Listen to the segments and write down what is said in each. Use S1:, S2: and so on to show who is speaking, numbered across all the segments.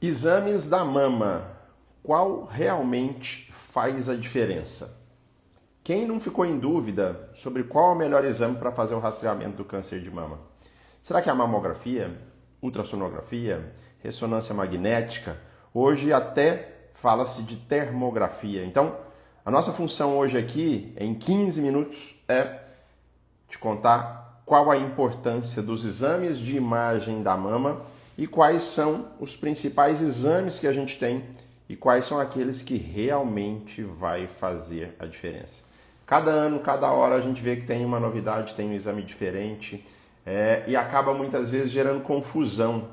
S1: Exames da mama. Qual realmente faz a diferença? Quem não ficou em dúvida sobre qual é o melhor exame para fazer o rastreamento do câncer de mama? Será que é a mamografia, ultrassonografia, ressonância magnética? Hoje até fala-se de termografia. Então, a nossa função hoje aqui, em 15 minutos, é te contar qual a importância dos exames de imagem da mama e quais são os principais exames que a gente tem e quais são aqueles que realmente vai fazer a diferença. Cada ano, cada hora a gente vê que tem uma novidade, tem um exame diferente e acaba muitas vezes gerando confusão,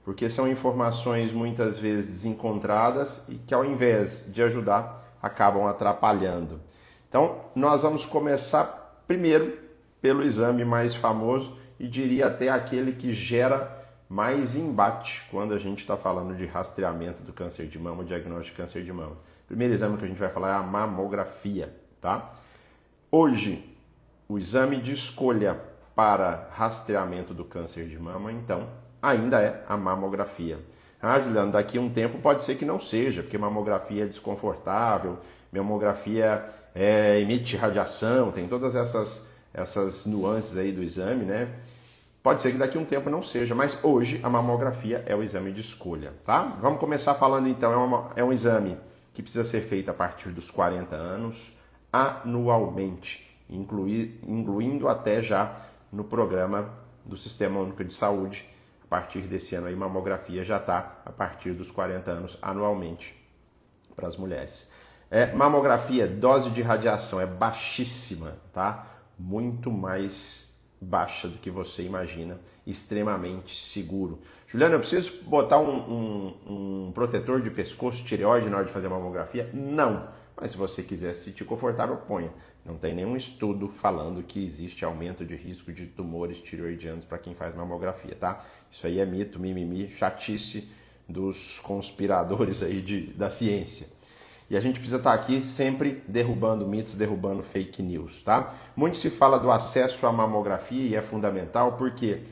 S1: porque são informações muitas vezes desencontradas e que ao invés de ajudar, acabam atrapalhando. Então, nós vamos começar primeiro pelo exame mais famoso e diria até aquele que gera mais embate quando a gente está falando de rastreamento do câncer de mama, diagnóstico de câncer de mama. O primeiro exame que a gente vai falar é a mamografia, tá? Hoje, o exame de escolha para rastreamento do câncer de mama, então, ainda é a mamografia. Ah, Juliano, daqui a um tempo pode ser que não seja, porque mamografia é desconfortável, mamografia emite radiação, tem todas essas nuances aí do exame, né? Pode ser que daqui a um tempo não seja, mas hoje a mamografia é o exame de escolha, tá? Vamos começar falando então, é um exame que precisa ser feito a partir dos 40 anos, anualmente, incluindo até já no programa do Sistema Único de Saúde. A partir desse ano aí, mamografia já está a partir dos 40 anos anualmente para as mulheres. Mamografia, dose de radiação é baixíssima, tá? Muito mais baixa do que você imagina, extremamente seguro. Juliano, eu preciso botar um protetor de pescoço tireoide na hora de fazer a mamografia? Não, mas se você quiser se sentir confortável, ponha. Não tem nenhum estudo falando que existe aumento de risco de tumores tireoidianos para quem faz mamografia, tá? Isso aí é mito, mimimi, chatice dos conspiradores aí da ciência. E a gente precisa estar aqui sempre derrubando mitos, derrubando fake news, tá? Muito se fala do acesso à mamografia e é fundamental porque,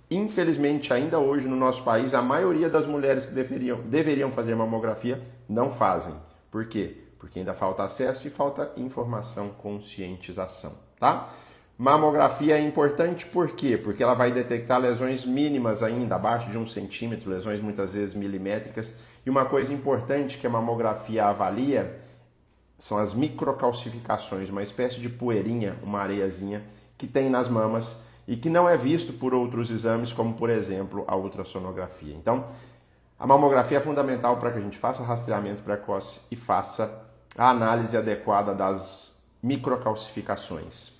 S1: infelizmente, ainda hoje no nosso país, a maioria das mulheres que deveriam fazer mamografia não fazem. Por quê? Porque ainda falta acesso e falta informação, conscientização, tá? Mamografia é importante por quê? Porque ela vai detectar lesões mínimas ainda, abaixo de 1 centímetro, lesões muitas vezes milimétricas. E uma coisa importante que a mamografia avalia são as microcalcificações, uma espécie de poeirinha, uma areiazinha que tem nas mamas e que não é visto por outros exames, como por exemplo a ultrassonografia. Então, a mamografia é fundamental para que a gente faça rastreamento precoce e faça a análise adequada das microcalcificações.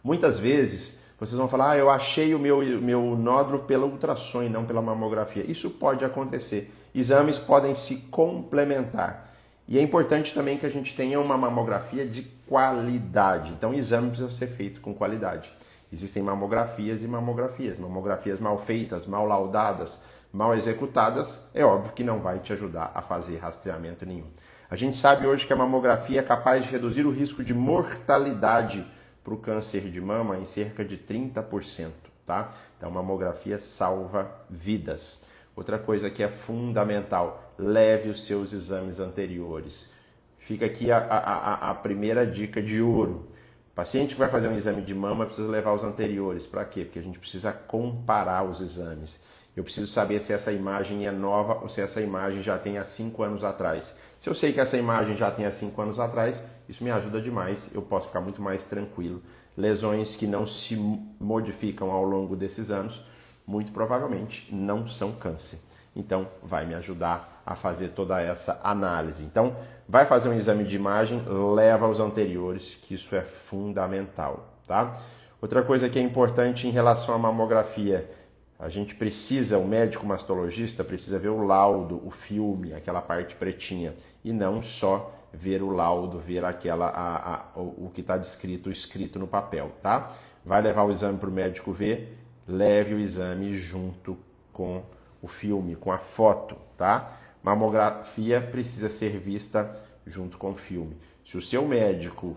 S1: Muitas vezes vocês vão falar, eu achei o meu nódulo pela ultrassom e não pela mamografia. Isso pode acontecer. Exames podem se complementar. E é importante também que a gente tenha uma mamografia de qualidade. Então, o exame precisa ser feito com qualidade. Existem mamografias e mamografias. Mamografias mal feitas, mal laudadas, mal executadas, é óbvio que não vai te ajudar a fazer rastreamento nenhum. A gente sabe hoje que a mamografia é capaz de reduzir o risco de mortalidade para o câncer de mama em cerca de 30%, tá? Então, a mamografia salva vidas. Outra coisa que é fundamental, leve os seus exames anteriores. Fica aqui a primeira dica de ouro. O paciente que vai fazer um exame de mama precisa levar os anteriores. Para quê? Porque a gente precisa comparar os exames. Eu preciso saber se essa imagem é nova ou se essa imagem já tem há 5 anos atrás. Se eu sei que essa imagem já tem há 5 anos atrás, isso me ajuda demais, eu posso ficar muito mais tranquilo. Lesões que não se modificam ao longo desses anos, muito provavelmente não são câncer. Então, vai me ajudar a fazer toda essa análise. Então, vai fazer um exame de imagem, leva os anteriores, que isso é fundamental, tá? Outra coisa que é importante em relação à mamografia, a gente precisa, o médico mastologista precisa ver o laudo, o filme, aquela parte pretinha, e não só ver o laudo, ver o que está escrito no papel, tá? Vai levar o exame para o médico ver, leve o exame junto com o filme, com a foto, tá? Mamografia precisa ser vista junto com o filme. Se o seu médico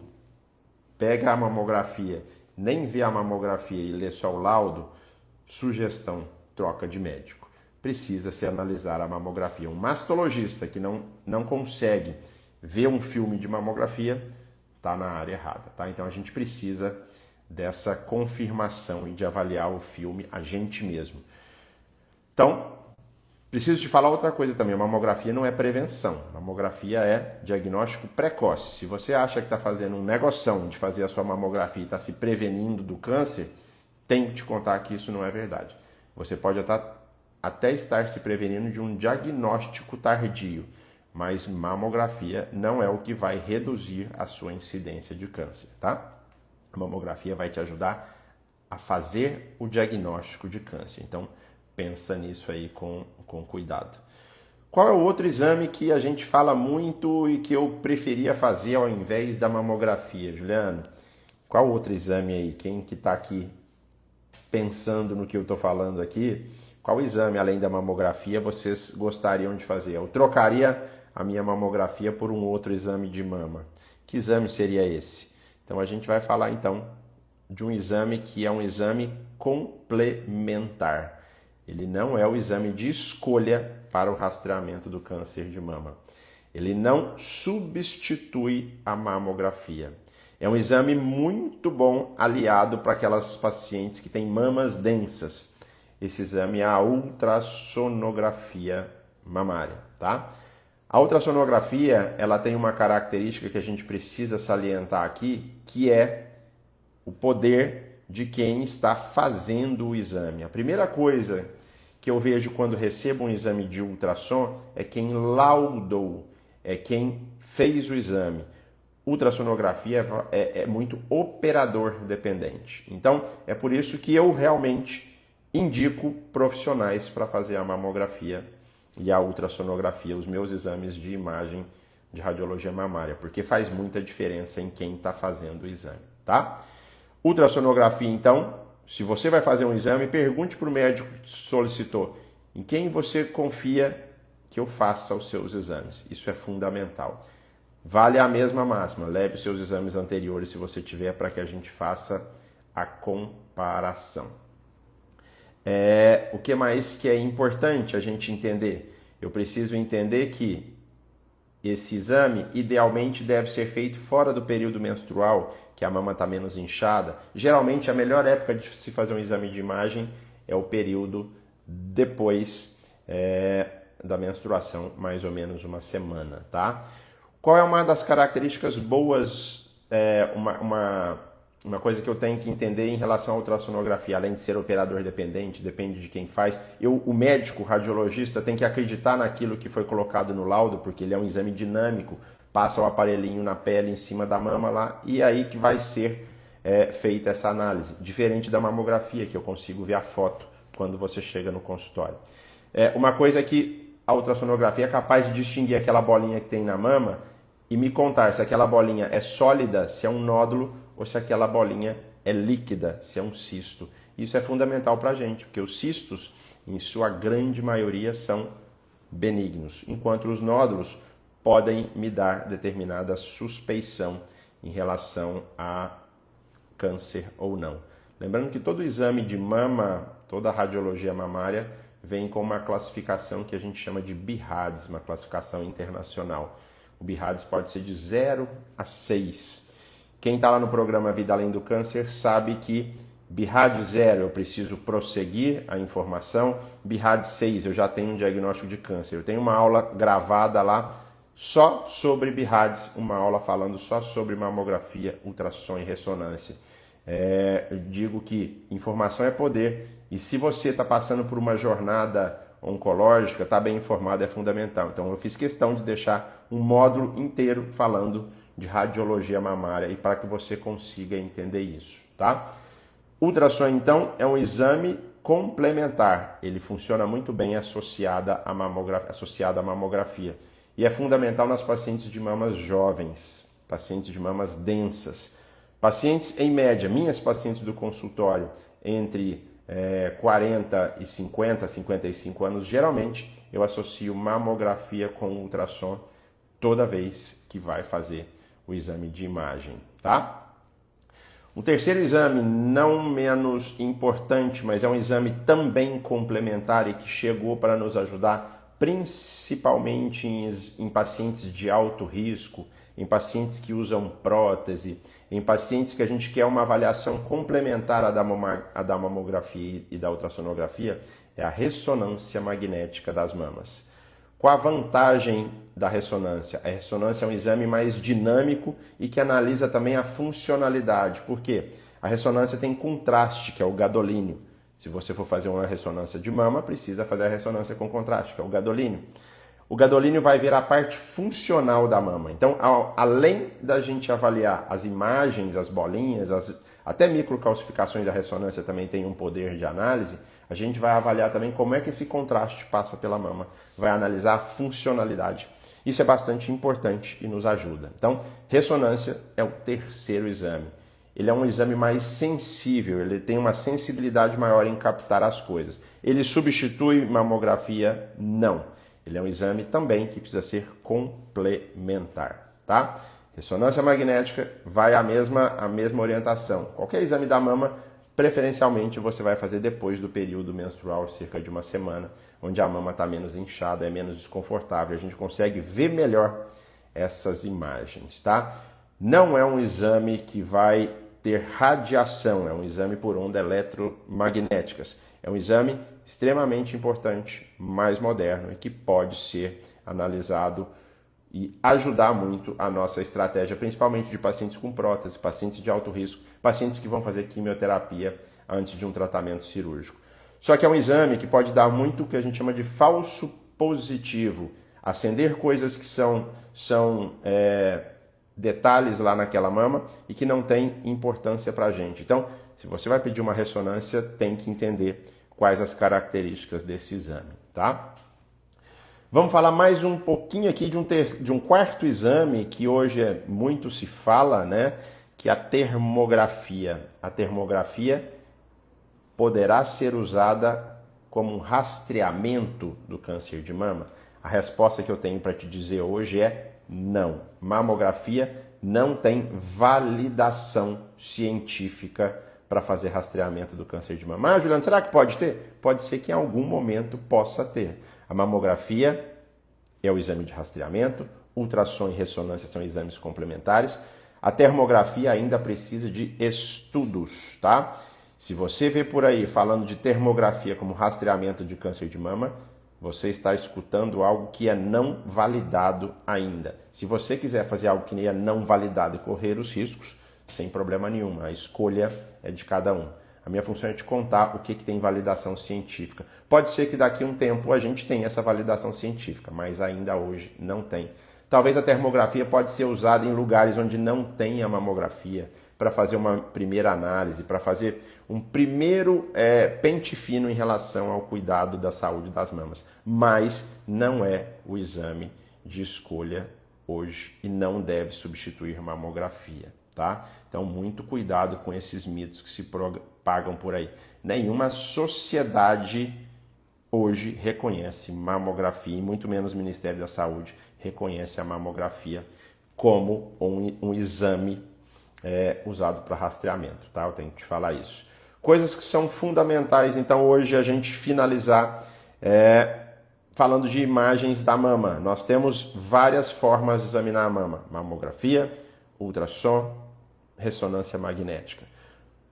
S1: pega a mamografia, nem vê a mamografia e lê só o laudo, sugestão, troca de médico. precisa se analisar a mamografia. Um mastologista que não consegue ver um filme de mamografia está na área errada, tá? Então a gente precisa dessa confirmação e de avaliar o filme a gente mesmo. Então, preciso te falar outra coisa também, a mamografia não é prevenção, a mamografia é diagnóstico precoce. Se você acha que está fazendo um negoção de fazer a sua mamografia e está se prevenindo do câncer, tenho que te contar que isso não é verdade. Você pode até estar se prevenindo de um diagnóstico tardio, mas mamografia não é o que vai reduzir a sua incidência de câncer, tá? A mamografia vai te ajudar a fazer o diagnóstico de câncer. Então, pensa nisso aí com cuidado. Qual é o outro exame que a gente fala muito e que eu preferia fazer ao invés da mamografia, Juliano? Qual outro exame aí? Quem que está aqui pensando no que eu estou falando aqui? Qual exame, além da mamografia, vocês gostariam de fazer? Eu trocaria a minha mamografia por um outro exame de mama. Que exame seria esse? Então a gente vai falar então de um exame que é um exame complementar. Ele não é o exame de escolha para o rastreamento do câncer de mama. Ele não substitui a mamografia. É um exame muito bom aliado para aquelas pacientes que têm mamas densas. Esse exame é a ultrassonografia mamária, tá? A ultrassonografia, ela tem uma característica que a gente precisa salientar aqui, que é o poder de quem está fazendo o exame. A primeira coisa que eu vejo quando recebo um exame de ultrassom é quem laudou, é quem fez o exame. Ultrassonografia é muito operador dependente. Então, é por isso que eu realmente indico profissionais para fazer a mamografia e a ultrassonografia, os meus exames de imagem de radiologia mamária, porque faz muita diferença em quem está fazendo o exame, tá? Ultrassonografia, então, se você vai fazer um exame, pergunte para o médico que solicitou em quem você confia que eu faça os seus exames. Isso é fundamental. Vale a mesma máxima, leve os seus exames anteriores se você tiver, para que a gente faça a comparação. O que mais que é importante a gente entender? Eu preciso entender que esse exame idealmente deve ser feito fora do período menstrual, que a mama está menos inchada. Geralmente a melhor época de se fazer um exame de imagem é o período depois da menstruação, mais ou menos uma semana, tá? Qual é uma das características boas, uma coisa que eu tenho que entender em relação à ultrassonografia, além de ser operador dependente, depende de quem faz. O médico, o radiologista, tem que acreditar naquilo que foi colocado no laudo, porque ele é um exame dinâmico, passa o aparelhinho na pele em cima da mama lá, e aí que vai ser feita essa análise. Diferente da mamografia, que eu consigo ver a foto quando você chega no consultório. Uma coisa é que a ultrassonografia é capaz de distinguir aquela bolinha que tem na mama e me contar se aquela bolinha é sólida, se é um nódulo, ou se aquela bolinha é líquida, se é um cisto. Isso é fundamental para a gente, porque os cistos, em sua grande maioria, são benignos, enquanto os nódulos podem me dar determinada suspeição em relação a câncer ou não. Lembrando que todo exame de mama, toda radiologia mamária, vem com uma classificação que a gente chama de BIRADS, uma classificação internacional. O BIRADS pode ser de 0 a 6. Quem está lá no programa Vida Além do Câncer sabe que BIRAD 0 eu preciso prosseguir a informação, BIRAD 6 eu já tenho um diagnóstico de câncer. Eu tenho uma aula gravada lá só sobre BIRADs, uma aula falando só sobre mamografia, ultrassom e ressonância. Eu digo que informação é poder, e se você está passando por uma jornada oncológica, está bem informado é fundamental. Então eu fiz questão de deixar um módulo inteiro falando de radiologia mamária e para que você consiga entender isso, tá? Ultrassom, então, é um exame complementar. Ele funciona muito bem associado à mamografia. E é fundamental nas pacientes de mamas jovens, pacientes de mamas densas. Pacientes, em média, minhas pacientes do consultório, entre 40 e 50, 55 anos, geralmente eu associo mamografia com ultrassom toda vez que vai fazer o exame de imagem, tá? Um terceiro exame, não menos importante, mas é um exame também complementar e que chegou para nos ajudar, principalmente em pacientes de alto risco, em pacientes que usam prótese, em pacientes que a gente quer uma avaliação complementar à da mamografia e da ultrassonografia, é a ressonância magnética das mamas. Qual a vantagem da ressonância? A ressonância é um exame mais dinâmico e que analisa também a funcionalidade. Por quê? A ressonância tem contraste, que é o gadolínio. Se você for fazer uma ressonância de mama, precisa fazer a ressonância com contraste, que é o gadolínio. O gadolínio vai ver a parte funcional da mama. Então, além da gente avaliar as imagens, as bolinhas, até microcalcificações, a ressonância também tem um poder de análise, a gente vai avaliar também como é que esse contraste passa pela mama. Vai analisar a funcionalidade. Isso é bastante importante e nos ajuda. Então, ressonância é o terceiro exame. Ele é um exame mais sensível, ele tem uma sensibilidade maior em captar as coisas. Ele substitui mamografia? Não. Ele é um exame também que precisa ser complementar, tá? Ressonância magnética vai a mesma orientação. Qualquer exame da mama, preferencialmente você vai fazer depois do período menstrual, cerca de uma semana, onde a mama está menos inchada, é menos desconfortável, a gente consegue ver melhor essas imagens, tá? Não é um exame que vai ter radiação, é um exame por ondas eletromagnéticas. É um exame extremamente importante, mais moderno e que pode ser analisado e ajudar muito a nossa estratégia, principalmente de pacientes com prótese, pacientes de alto risco, pacientes que vão fazer quimioterapia antes de um tratamento cirúrgico. Só que é um exame que pode dar muito o que a gente chama de falso positivo, acender coisas que são detalhes lá naquela mama e que não tem importância para a gente. Então, se você vai pedir uma ressonância, tem que entender quais as características desse exame, tá? Vamos falar mais um pouquinho aqui de um quarto exame que hoje muito se fala, né? Que é a termografia. A termografia poderá ser usada como um rastreamento do câncer de mama? A resposta que eu tenho para te dizer hoje é não. Mamografia não tem validação científica para fazer rastreamento do câncer de mama. Ah, Juliano, será que pode ter? Pode ser que em algum momento possa ter. A mamografia é o exame de rastreamento, ultrassom e ressonância são exames complementares. A termografia ainda precisa de estudos, tá? Se você vê por aí falando de termografia como rastreamento de câncer de mama, você está escutando algo que é não validado ainda. Se você quiser fazer algo que é não validado e correr os riscos, sem problema nenhum, a escolha é de cada um. A minha função é te contar o que tem validação científica. Pode ser que daqui a um tempo a gente tenha essa validação científica, mas ainda hoje não tem. Talvez a termografia pode ser usada em lugares onde não tem a mamografia, para fazer uma primeira análise, para fazer um primeiro pente fino em relação ao cuidado da saúde das mamas. Mas não é o exame de escolha hoje e não deve substituir mamografia, tá? Então, muito cuidado com esses mitos que se propagam por aí. Nenhuma sociedade hoje reconhece mamografia, e muito menos o Ministério da Saúde reconhece a mamografia como um exame usado para rastreamento, tá? Eu tenho que te falar isso. Coisas que são fundamentais, então, hoje a gente finalizar falando de imagens da mama. Nós temos várias formas de examinar a mama: mamografia, ultrassom, ressonância magnética.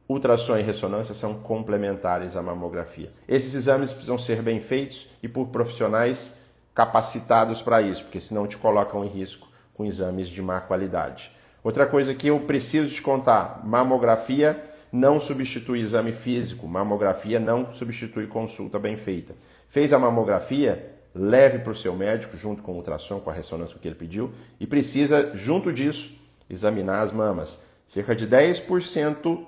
S1: Ultrassom e ressonância são complementares à mamografia. Esses exames precisam ser bem feitos e por profissionais capacitados para isso, porque senão te colocam em risco com exames de má qualidade. Outra coisa que eu preciso te contar: mamografia não substitui exame físico, mamografia não substitui consulta bem feita. Fez a mamografia, leve para o seu médico junto com o ultrassom, com a ressonância que ele pediu, e precisa, junto disso, examinar as mamas. Cerca de 10%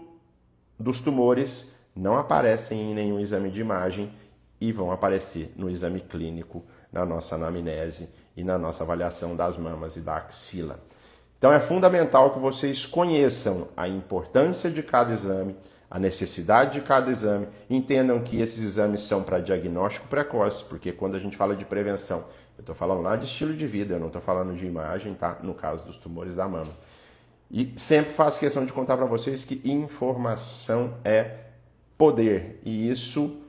S1: dos tumores não aparecem em nenhum exame de imagem e vão aparecer no exame clínico, na nossa anamnese e na nossa avaliação das mamas e da axila. Então é fundamental que vocês conheçam a importância de cada exame, a necessidade de cada exame, entendam que esses exames são para diagnóstico precoce, porque quando a gente fala de prevenção, eu estou falando lá de estilo de vida, eu não estou falando de imagem, tá? No caso dos tumores da mama. E sempre faço questão de contar para vocês que informação é poder. E isso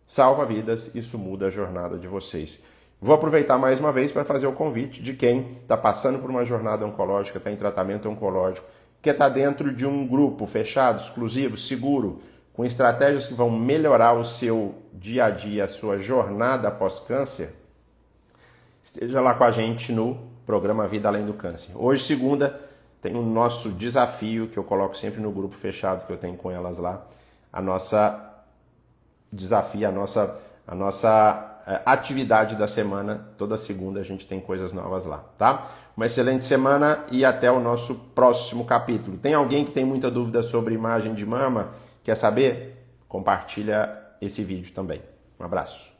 S1: salva vidas, isso muda a jornada de vocês. Vou aproveitar mais uma vez para fazer o convite de quem está passando por uma jornada oncológica, está em tratamento oncológico, que está dentro de um grupo fechado, exclusivo, seguro, com estratégias que vão melhorar o seu dia a dia, a sua jornada após câncer. Esteja lá com a gente no programa Vida Além do Câncer. Hoje, segunda, tem o nosso desafio, que eu coloco sempre no grupo fechado que eu tenho com elas lá. A nossa desafio, a nossa atividade da semana. Toda segunda a gente tem coisas novas lá, tá? Uma excelente semana e até o nosso próximo capítulo. Tem alguém que tem muita dúvida sobre imagem de mama? Quer saber? Compartilha esse vídeo também. Um abraço.